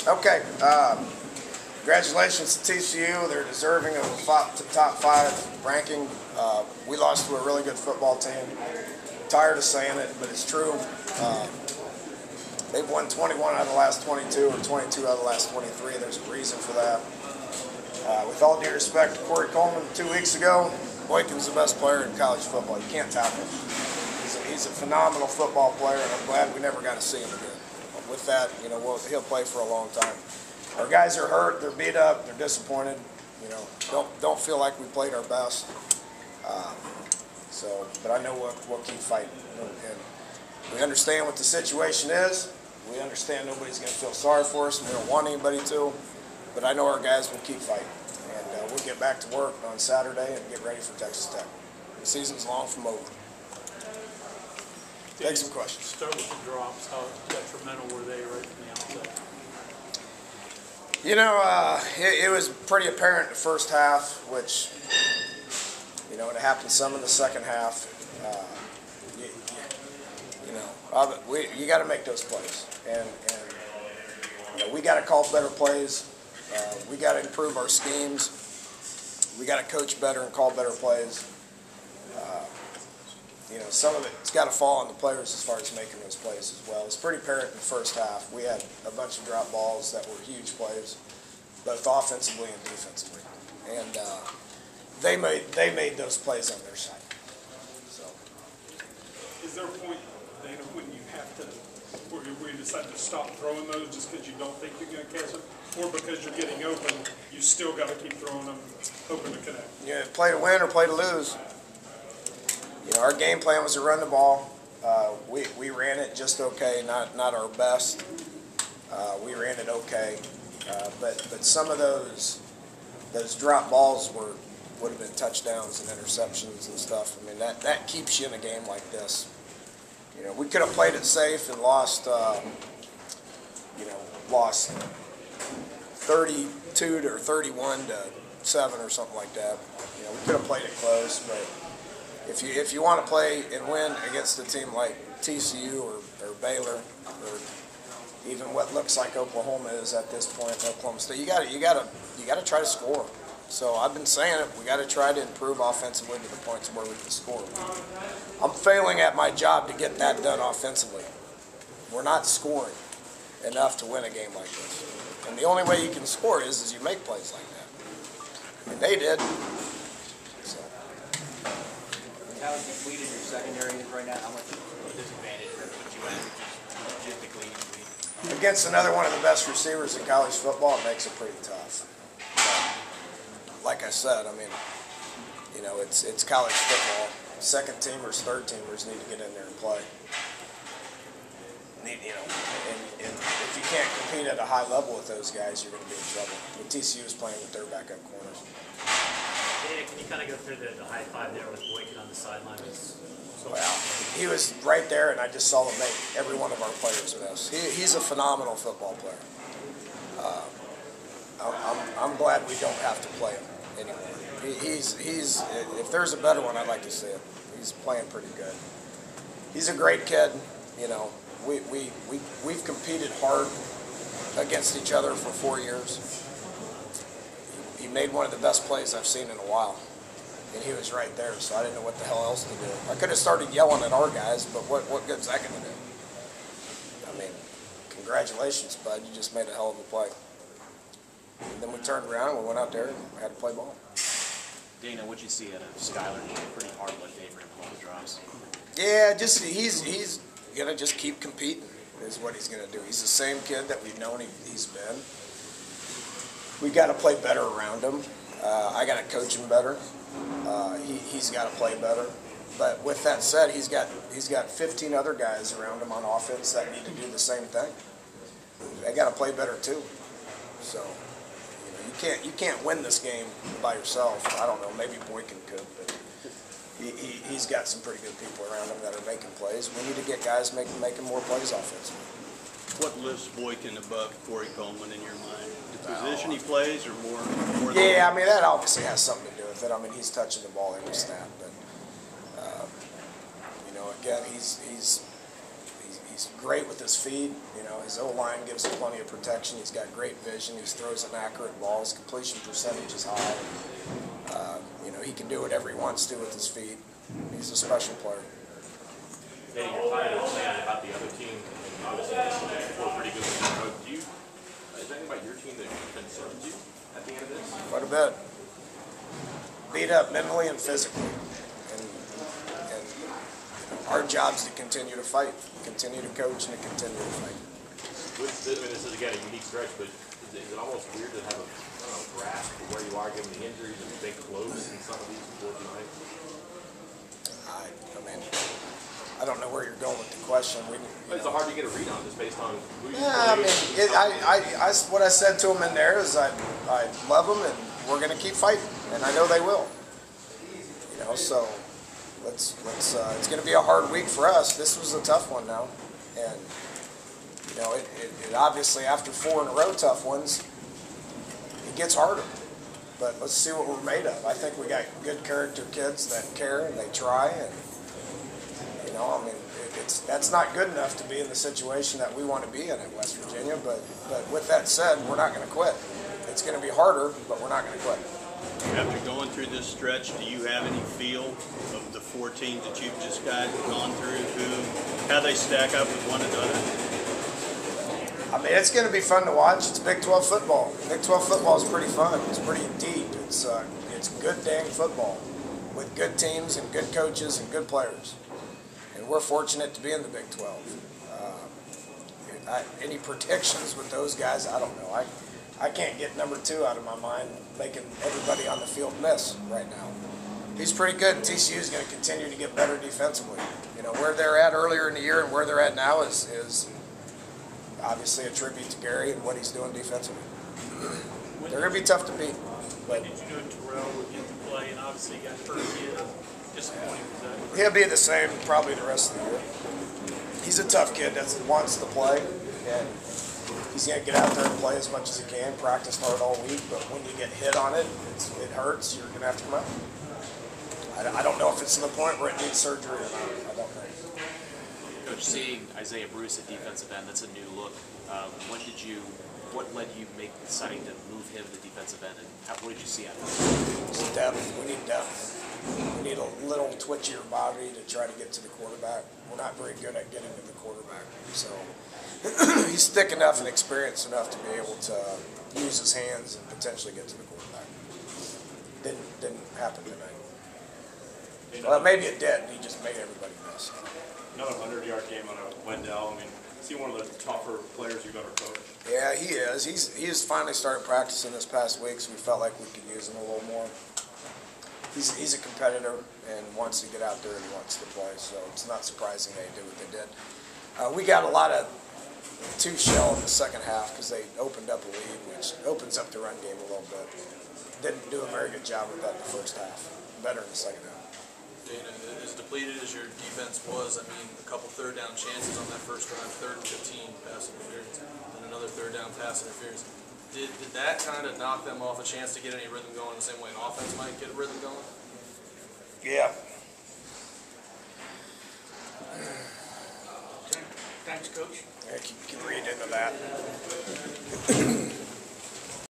Okay. Congratulations to TCU. They're deserving of a top 5 ranking. We lost to a really good football team. Tired of saying it, but it's true. They've won 21 out of the last 22 or 22 out of the last 23. There's a reason for that. With all due respect to Corey Coleman 2 weeks ago, Boykin's the best player in college football. You can't top him. He's a phenomenal football player, and I'm glad we never got to see him again. With that, you know, he'll play for a long time. Our guys are hurt, they're beat up, they're disappointed. You know, don't feel like we played our best. But I know we'll keep fighting. And we understand what the situation is. We understand nobody's going to feel sorry for us, and we don't want anybody to. But I know our guys will keep fighting, and we'll get back to work on Saturday and get ready for Texas Tech. The season's long from over. Take some questions. Start with the drops. How detrimental were they right from the outset? You know, it was pretty apparent in the first half, which, you know, it happened some in the second half. You got to make those plays, and you know, we got to call better plays. We got to improve our schemes. We got to coach better and call better plays. You know, some of it's got to fall on the players as far as making those plays as well. It's pretty apparent in the first half. We had a bunch of drop balls that were huge plays, both offensively and defensively, and they made those plays on their side. So, is there a point, Dana, when you have to, where you decide to stop throwing those just because you don't think you're going to catch them, or because you're getting open, you still got to keep throwing them, hoping to connect? Yeah, play to win or play to lose. You know, our game plan was to run the ball. We ran it just okay, not our best. We ran it okay, but some of those drop balls would have been touchdowns and interceptions and stuff. I mean, that keeps you in a game like this. You know, we could have played it safe and lost 32 or 31 to 7 or something like that. You know, we could have played it close, but if you want to play and win against a team like TCU or Baylor or even what looks like Oklahoma is at this point, Oklahoma State, you got to try to score. So I've been saying it. We got to try to improve offensively to the points where we can score. I'm failing at my job to get that done offensively. We're not scoring enough to win a game like this. And the only way you can score is you make plays like that. And they did. So. How depleted your secondary is right now? How much disadvantage would you have logistically? Against another one of the best receivers in college football, it makes it pretty tough. But like I said, I mean, you know, it's college football. Second teamers, third teamers need to get in there and play. You know, and if you can't compete at a high level with those guys, you're going to be in trouble. I mean, TCU is playing with their backup corners. Dana, can you kind of go through the high five there with Boykin on the sideline? Well, he was right there, and I just saw him make every one of our players miss. He's a phenomenal football player. I'm glad we don't have to play him anymore. He's if there's a better one, I'd like to see him. He's playing pretty good. He's a great kid. You know, we've competed hard against each other for 4 years. He made one of the best plays I've seen in a while, and he was right there, so I didn't know what the hell else to do. I could have started yelling at our guys, but what good's that going to do? I mean, congratulations, bud. You just made a hell of a play. And then we turned around and we went out there and had to play ball. Dana, what'd you see out of Skyler? Pretty hard lift day for him to hold the drops. Yeah, just he's going to just keep competing is what he's going to do. He's the same kid that we've known he's been. We got to play better around him. I got to coach him better. He's got to play better. But with that said, he's got 15 other guys around him on offense that need to do the same thing. They got to play better too. So you can't win this game by yourself. I don't know. Maybe Boykin could, but he's got some pretty good people around him that are making plays. We need to get guys making more plays offensively. What lifts Boykin above Corey Coleman in your mind? The position he plays, or more? Yeah, I mean that obviously has something to do with it. I mean he's touching the ball every snap, but you know, again he's He's great with his feet. You know, his O-line gives him plenty of protection. He's got great vision. He throws an accurate ball. His completion percentage is high. You know, he can do whatever he wants to with his feet. He's a special player. Danny, you're tired of saying about the other team. Obviously, we're pretty good with the road. Is there anything about your team that concerns you at the end of this? Quite a bit. Beat up mentally and physically. And our job is to continue to fight, continue to coach, and to continue to fight. This is, again, a unique stretch, but is it almost weird to have a grasp of where you are given the injuries and stay close in some of these important nights? I mean, I don't know where you're going with the question. It's hard to get a read on just based on who you Yeah, I mean, what I said to them in there is I love them and we're going to keep fighting, and I know they will. You know, so let's it's going to be a hard week for us. This was a tough one now, and you know, it obviously after 4 in a row tough ones, it gets harder. But let's see what we're made of. I think we got good character kids that care and they try, and you know, I mean, that's not good enough to be in the situation that we want to be in at West Virginia. But with that said, we're not going to quit. It's going to be harder, but we're not going to quit. After going through this stretch, do you have any feel of the 4 teams that you've just gone through, how they stack up with one another? I mean, it's going to be fun to watch. It's Big 12 football. Big 12 football is pretty fun. It's pretty deep. It's good dang football with good teams and good coaches and good players. And we're fortunate to be in the Big 12. Any predictions with those guys, I don't know. I can't get number 2 out of my mind, making everybody on the field miss right now. He's pretty good. TCU is going to continue to get better defensively. You know, where they're at earlier in the year and where they're at now is obviously a tribute to Gary and what he's doing defensively. They're going to be tough to beat. When did you know Terrell would get to play, and obviously he got hurt again? Disappointing with that. He'll be the same probably the rest of the year. He's a tough kid that wants to play, and he's going to get out there and play as much as he can, practice hard all week, but when you get hit on it, it hurts, you're going to have to come out. I don't know if it's to the point where it needs surgery or not. I don't know. Coach, seeing Isaiah Bruce at defensive end, that's a new look. What led you deciding to move him to defensive end, and what did you see out of him? It's depth. We need depth. We need a little twitchier body to try to get to the quarterback. We're not very good at getting to the quarterback. So he's thick enough and experienced enough to be able to use his hands and potentially get to the quarterback. Didn't happen tonight. Well, maybe it did. He just made everybody miss. Another 100-yard game on a Wendell. I mean, is he one of the tougher players you've ever coached? Yeah, he is. He's finally started practicing this past week, so we felt like we could use him a little more. He's a competitor and wants to get out there and wants to play, so it's not surprising they did what they did. We got a lot of 2-shell in the second half because they opened up a lead, which opens up the run game a little bit. Didn't do a very good job with that in the first half. Better in the second half. Dana, as depleted as your defense was, I mean, a couple third down chances on that first drive, 3rd and 15 pass interference, and another third down pass interference. Did that kind of knock them off a chance to get any rhythm going the same way an offense might get a rhythm going? Yeah. Thanks, Coach. I can read into that.